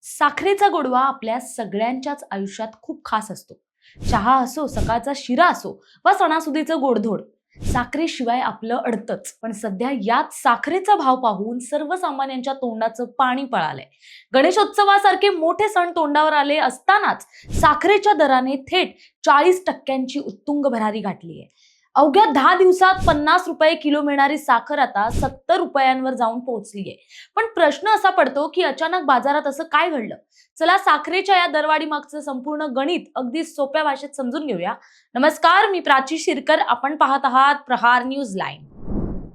साखरेचा गोडवा आपल्या सगळ्यांच्याच आयुष्यात खूप खास असतो. चहा असो, सकाळचा शिरा असो वा सणासुदीचं गोडधोड, साखरेशिवाय आपलं अडतंच. पण सध्या याच साखरेचा भाव पाहून सर्वसामान्यांच्या तोंडाचं पाणी पळालंय. गणेशोत्सवासारखे मोठे सण तोंडावर आले असतानाच साखरेच्या दराने थेट 40% उत्तुंग भरारी गाठली आहे. अवघ्या 10 दिवसात 50 रुपये किलो मिळणारी साखर आता 70 रुपयांवर जाऊन पोहोचली आहे. पण प्रश्न असा पडतो की अचानक बाजारात असं काय घडलं? चला साखरेच्या या दरवाढी मागचं संपूर्ण गणित अगदी सोप्या भाषेत समजून घेऊया. नमस्कार, मी प्राची शिरकर. आपण पाहत आहात प्रहार न्यूज लाईव्ह.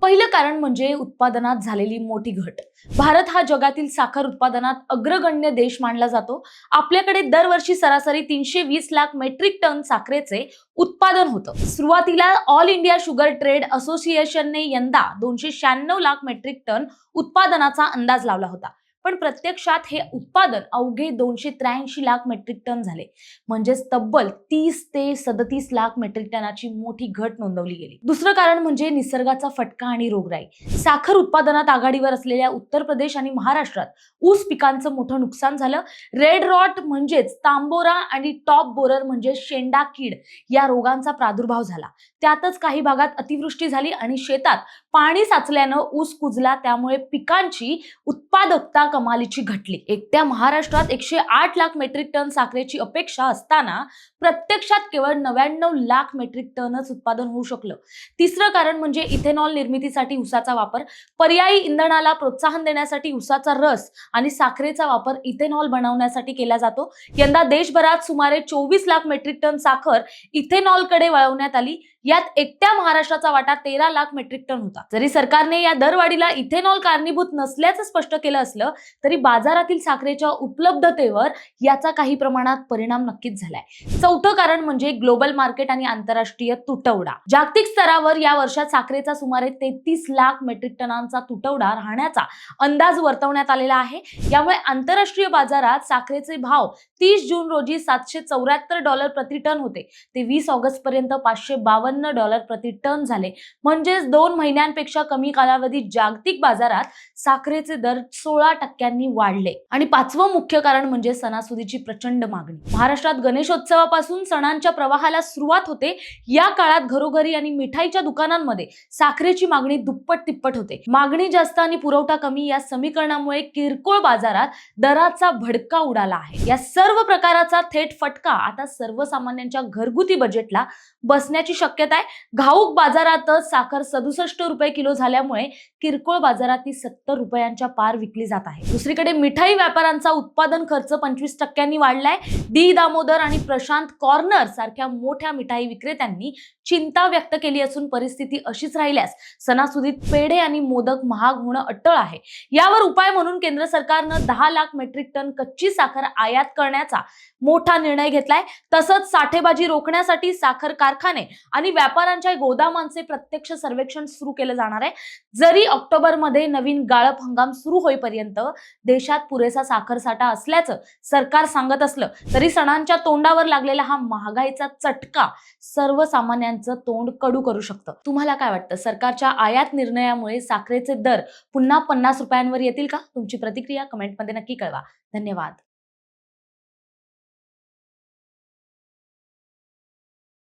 पहिलं कारण म्हणजे उत्पादनात झालेली मोठी घट. भारत हा जगातील साखर उत्पादनात अग्रगण्य देश मानला जातो. आपल्याकडे दरवर्षी सरासरी 320 लाख मेट्रिक टन साखरेचे उत्पादन होतं. सुरुवातीला ऑल इंडिया शुगर ट्रेड असोसिएशनने यंदा 296 लाख मेट्रिक टन उत्पादनाचा अंदाज लावला होता. पण प्रत्यक्षात हे उत्पादन अवघे 283 लाख मेट्रिक टन झाले. म्हणजेच तब्बल 30 ते 37 लाख मेट्रिक टनाची मोठी घट नोंदवली गेली. दुसरं कारण म्हणजे निसर्गाचा फटका आणि रोगराई. साखर उत्पादनात आघाडीवर असलेल्या उत्तर प्रदेश आणि महाराष्ट्रात ऊस पिकांचं मोठं नुकसान झालं. रेड रॉट म्हणजेच तांबोरा आणि टॉप बोरर म्हणजे शेंडा कीड या रोगांचा प्रादुर्भाव झाला. त्यातच काही भागात अतिवृष्टी झाली आणि शेतात पाणी साचल्यानं ऊस कुजला. त्यामुळे पिकांची उत्पादकता कमालीची घटली. एकट्या महाराष्ट्रात 108 लाख मेट्रिक टन साखरेची अपेक्षा असताना प्रत्यक्षात केवळ 99 लाख मेट्रिक टनच उत्पादन होऊ शकलं. तिसरं कारण म्हणजे इथेनॉल निर्मितीसाठी ऊसाचा वापर. पर्यायी इंधनाला प्रोत्साहन देण्यासाठी ऊसाचा रस आणि साखरेचा वापर इथेनॉल बनवण्यासाठी केला जातो. यंदा देशभरात सुमारे 24 लाख मेट्रिक टन साखर इथेनॉलकडे वळवण्यात आली. यात एकट्या महाराष्ट्राचा वाटा 13 लाख मेट्रिक टन होता. जरी सरकारने या दरवाढीला इथेनॉल कारणीभूत नसल्याचं स्पष्ट केलं असलं तरी बाजारातील साखरेच्या उपलब्धतेवर याचा काही प्रमाणात परिणाम नक्कीच झालाय. चौथं कारण म्हणजे ग्लोबल मार्केट आणि आंतरराष्ट्रीय तुटवडा. जागतिक स्तरावर या वर्षात साखरेचा सुमारे 33 लाख मेट्रिक टनांचा तुटवडा राहण्याचा अंदाज वर्तवण्यात आलेला आहे. यामुळे आंतरराष्ट्रीय बाजारात साखरेचे भाव 30 जून रोजी $774 प्रति टन होते. ते 20 ऑगस्ट पर्यंत $552 प्रति टन झाले. म्हणजेच 2 महिन्यांपेक्षा कमी कालावधीत जागतिक बाजारात साखरेचे दर 16% वाढले. आणि पाचवं मुख्य कारण म्हणजे सणासुदीची प्रचंड मागणी. महाराष्ट्रात गणेशोत्सवापासून सणांच्या प्रवाहाला सुरुवात होते. या काळात घरोघरी आणि मिठाईच्या दुकानांमध्ये साखरेची मागणी दुप्पट तिप्पट होते. मागणी जास्त आणि पुरवठा कमी या समीकरणामुळे किरकोळ बाजारात दराचा भडका उडाला आहे. या सर्व प्रकाराचा थेट फटका आता सर्वसामान्यांच्या घरगुती बजेटला बसण्याची शक्यता आहे. घाऊक बाजारातच साखर 67 रुपये किलो झाल्यामुळे किरकोळ बाजारात ती 70 रुपयांच्या पार विकली जात आहे. दुसरीकडे मिठाई व्यापाऱ्यांचा उत्पादन खर्च 25% वाढलाय. दी दामोदर आणि प्रशांत कॉर्नर सारख्या मोठ्या मिठाई विक्रेत्यांनी चिंता व्यक्त केली असून परिस्थिती अशीच राहिल्यास सणासुदीत पेढे आणि मोदक महाग होणं अटळ आहे. यावर उपाय म्हणून केंद्र सरकारनं 10 लाख मेट्रिक टन कच्ची साखर आयात करण्याचा मोठा निर्णय घेतलाय. तसंच साठेबाजी रोखण्यासाठी साखर कारखाने आणि व्यापाऱ्यांच्या गोदामांचे प्रत्यक्ष सर्वेक्षण सुरू केलं जाणार आहे. जरी ऑक्टोबरमध्ये नवीन गाळप हंगाम सुरू होईपर्यंत देशात पुरेसा साखर साठा असल्याचं सरकार सांगत असलं तरी सणांच्या तोंडावर लागलेला हा महागाईचा चटका सर्वसामान्यांचं तोंड कडू करू शकतं. तुम्हाला काय वाटतं? सरकारच्या आयात निर्णयामुळे साखरेचे दर पुन्हा 50 रुपयांवर येतील का? तुमची प्रतिक्रिया कमेंटमध्ये नक्की कळवा. धन्यवाद.